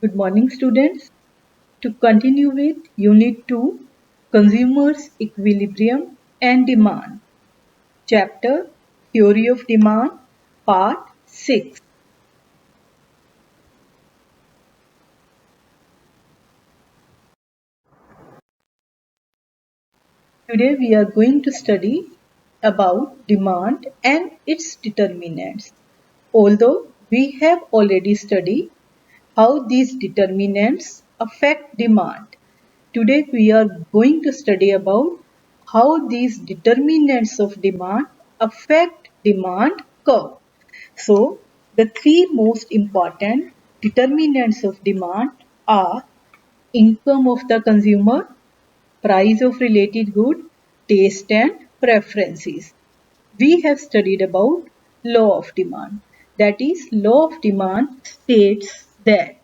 Good morning, students. To continue with Unit 2, Consumers, Equilibrium and Demand. Chapter Theory of Demand, Part 6. Today we are going to study about demand and its determinants. Although we have already studied how these determinants affect demand, today we are going to study about how these determinants of demand affect demand curve. So, the three most important determinants of demand are income of the consumer, price of related good, taste and preferences. We have studied about law of demand. That is, law of demand states that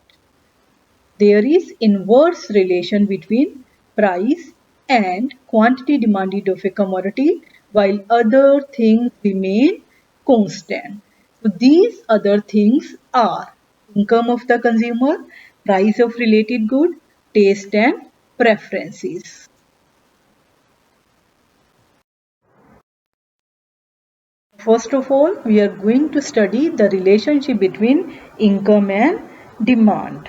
there is inverse relation between price and quantity demanded of a commodity while other things remain constant. So these other things are income of the consumer, price of related good, taste and preferences. First of all, we are going to study the relationship between income and demand.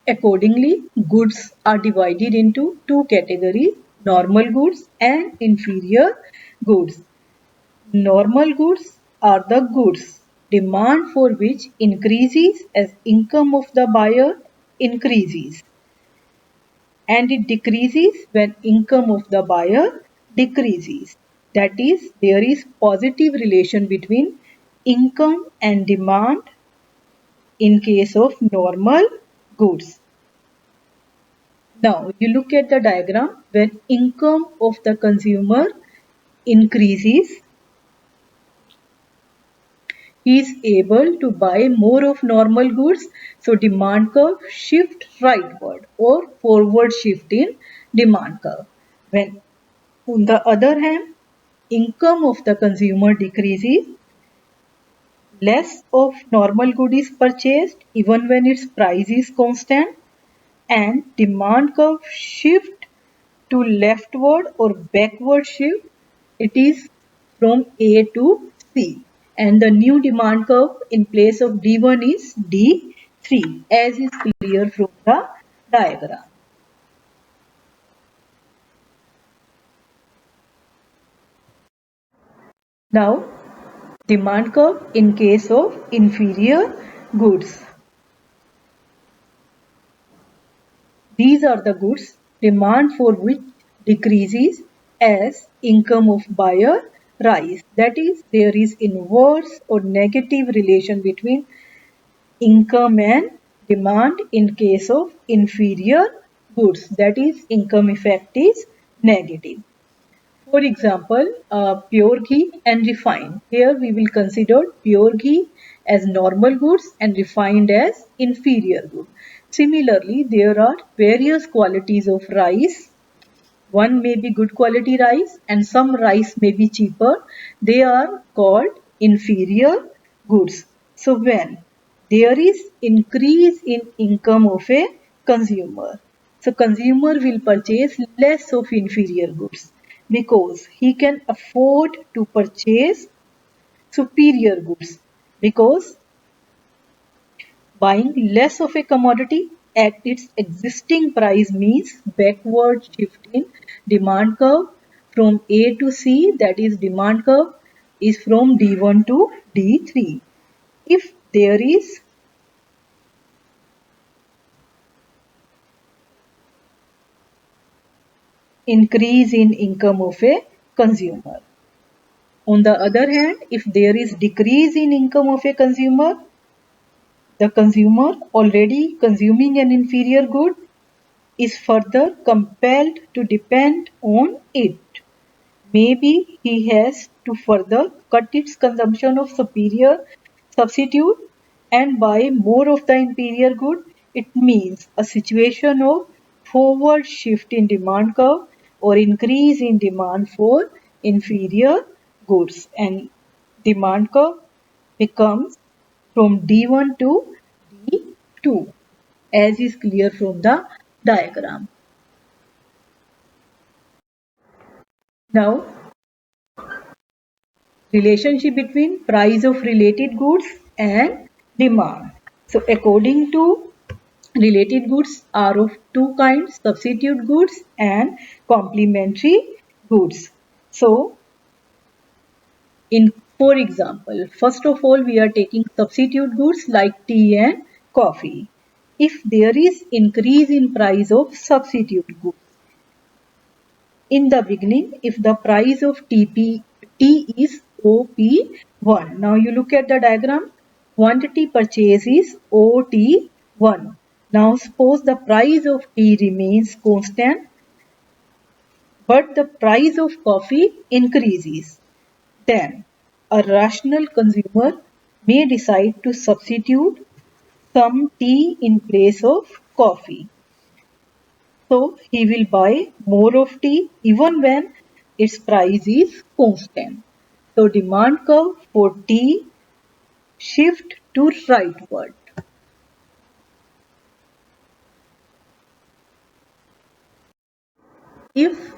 Accordingly, goods are divided into two categories, normal goods and inferior goods. Normal goods are the goods demand for which increases as income of the buyer increases, and it decreases when income of the buyer decreases. That is, there is positive relation between income and demand in case of normal goods. Now, you look at the diagram. When income of the consumer increases, he is able to buy more of normal goods. So, demand curve shift rightward or forward shift in demand curve. When, on the other hand, income of the consumer decreases, less of normal good is purchased even when its price is constant, and demand curve shift to leftward or backward shift. It is from A to C, and the new demand curve in place of D1 is D3, as is clear from the diagram. Now, demand curve in case of inferior goods. These are the goods demand for which decreases as income of buyer rise. That is, there is inverse or negative relation between income and demand in case of inferior goods. That is, income effect is negative. For example, pure ghee and refined. Here we will consider pure ghee as normal goods and refined as inferior goods. Similarly, there are various qualities of rice. One may be good quality rice and some rice may be cheaper. They are called inferior goods. So when there is increase in income of a consumer, so consumer will purchase less of inferior goods because he can afford to purchase superior goods, because buying less of a commodity at its existing price means backward shift in demand curve from A to C, that is demand curve is from D1 to D3. If there is increase in income of a consumer. On the other hand, if there is decrease in income of a consumer, the consumer already consuming an inferior good is further compelled to depend on it. Maybe he has to further cut its consumption of superior substitute and buy more of the inferior good. It means a situation of forward shift in demand curve or increase in demand for inferior goods, and demand curve becomes from D1 to D2, as is clear from the diagram. Now, relationship between price of related goods and demand. So, according to related goods are of two kinds, substitute goods and complementary goods. So, for example, first of all, we are taking substitute goods like tea and coffee. If there is increase in price of substitute goods, in the beginning, if the price of T is OP1. Now you look at the diagram. Quantity purchase is OT1. Now suppose the price of tea remains constant, but the price of coffee increases. Then a rational consumer may decide to substitute some tea in place of coffee. So he will buy more of tea even when its price is constant. So demand curve for tea shift to rightward. If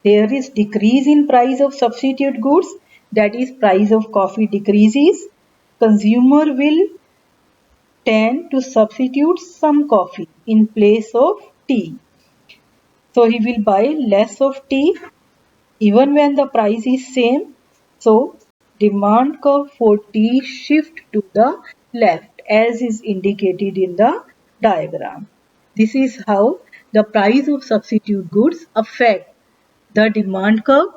there is decrease in price of substitute goods, that is price of coffee decreases, consumer will tend to substitute some coffee in place of tea. So he will buy less of tea even when the price is same. So demand curve for tea shift to the left as is indicated in the diagram. This is how the price of substitute goods affect the demand curve.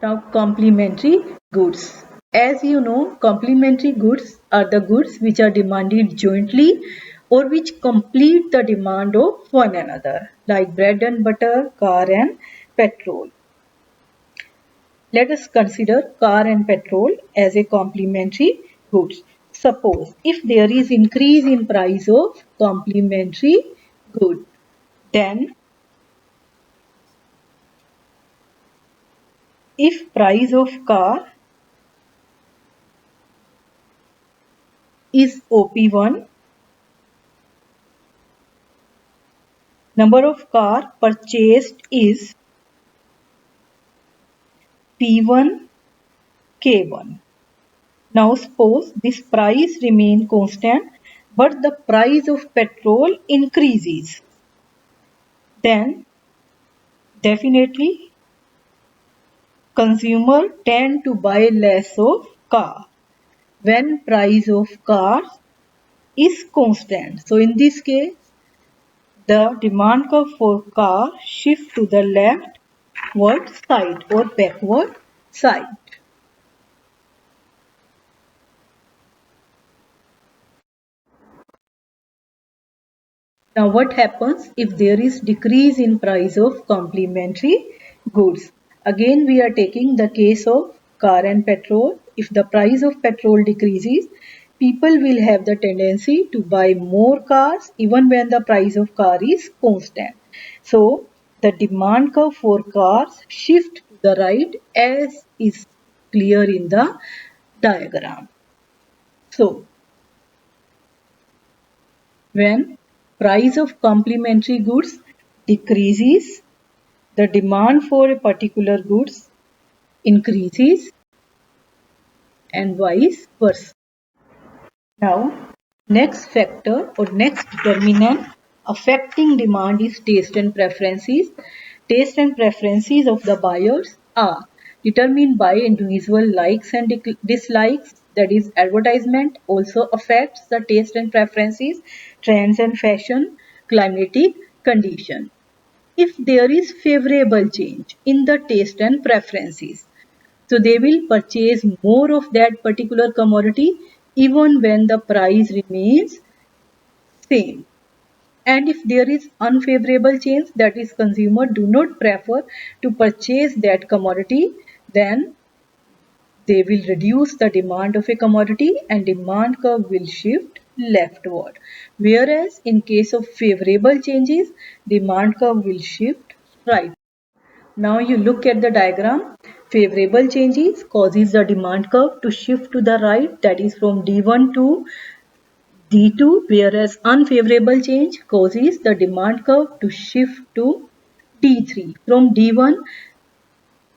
Now complementary goods. As you know, complementary goods are the goods which are demanded jointly or which complete the demand of one another, like bread and butter, car and petrol. Let us consider car and petrol as a complementary goods. Suppose if there is increase in price of complementary good, then if price of car is OP1, number of car purchased is P1 K1. Now suppose this price remain constant but the price of petrol increases. Then definitely consumer tend to buy less of car when price of car is constant. So in this case, the demand curve for car shift to the leftward side or backward side. Now what happens if there is decrease in price of complementary goods? Again we are taking the case of car and petrol. If the price of petrol decreases, people will have the tendency to buy more cars even when the price of car is constant. So the demand curve for cars shift to the right as is clear in the diagram. So when price of complementary goods decreases, the demand for a particular goods increases and vice versa. Now, next factor or next determinant affecting demand is taste and preferences. Taste and preferences of the buyers are determined by individual likes and dislikes. That is, advertisement also affects the taste and preferences, trends and fashion, climatic condition. If there is favorable change in the taste and preferences, so they will purchase more of that particular commodity even when the price remains same. And if there is unfavorable change, that is consumer do not prefer to purchase that commodity, then they will reduce the demand of a commodity and demand curve will shift leftward. Whereas in case of favorable changes, demand curve will shift right. Now you look at the diagram. Favorable changes causes the demand curve to shift to the right, that is from D1 to D2, whereas unfavorable change causes the demand curve to shift to D3 from D1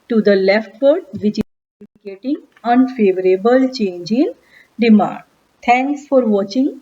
to the leftward, which is indicating unfavorable change in demand. Thanks for watching.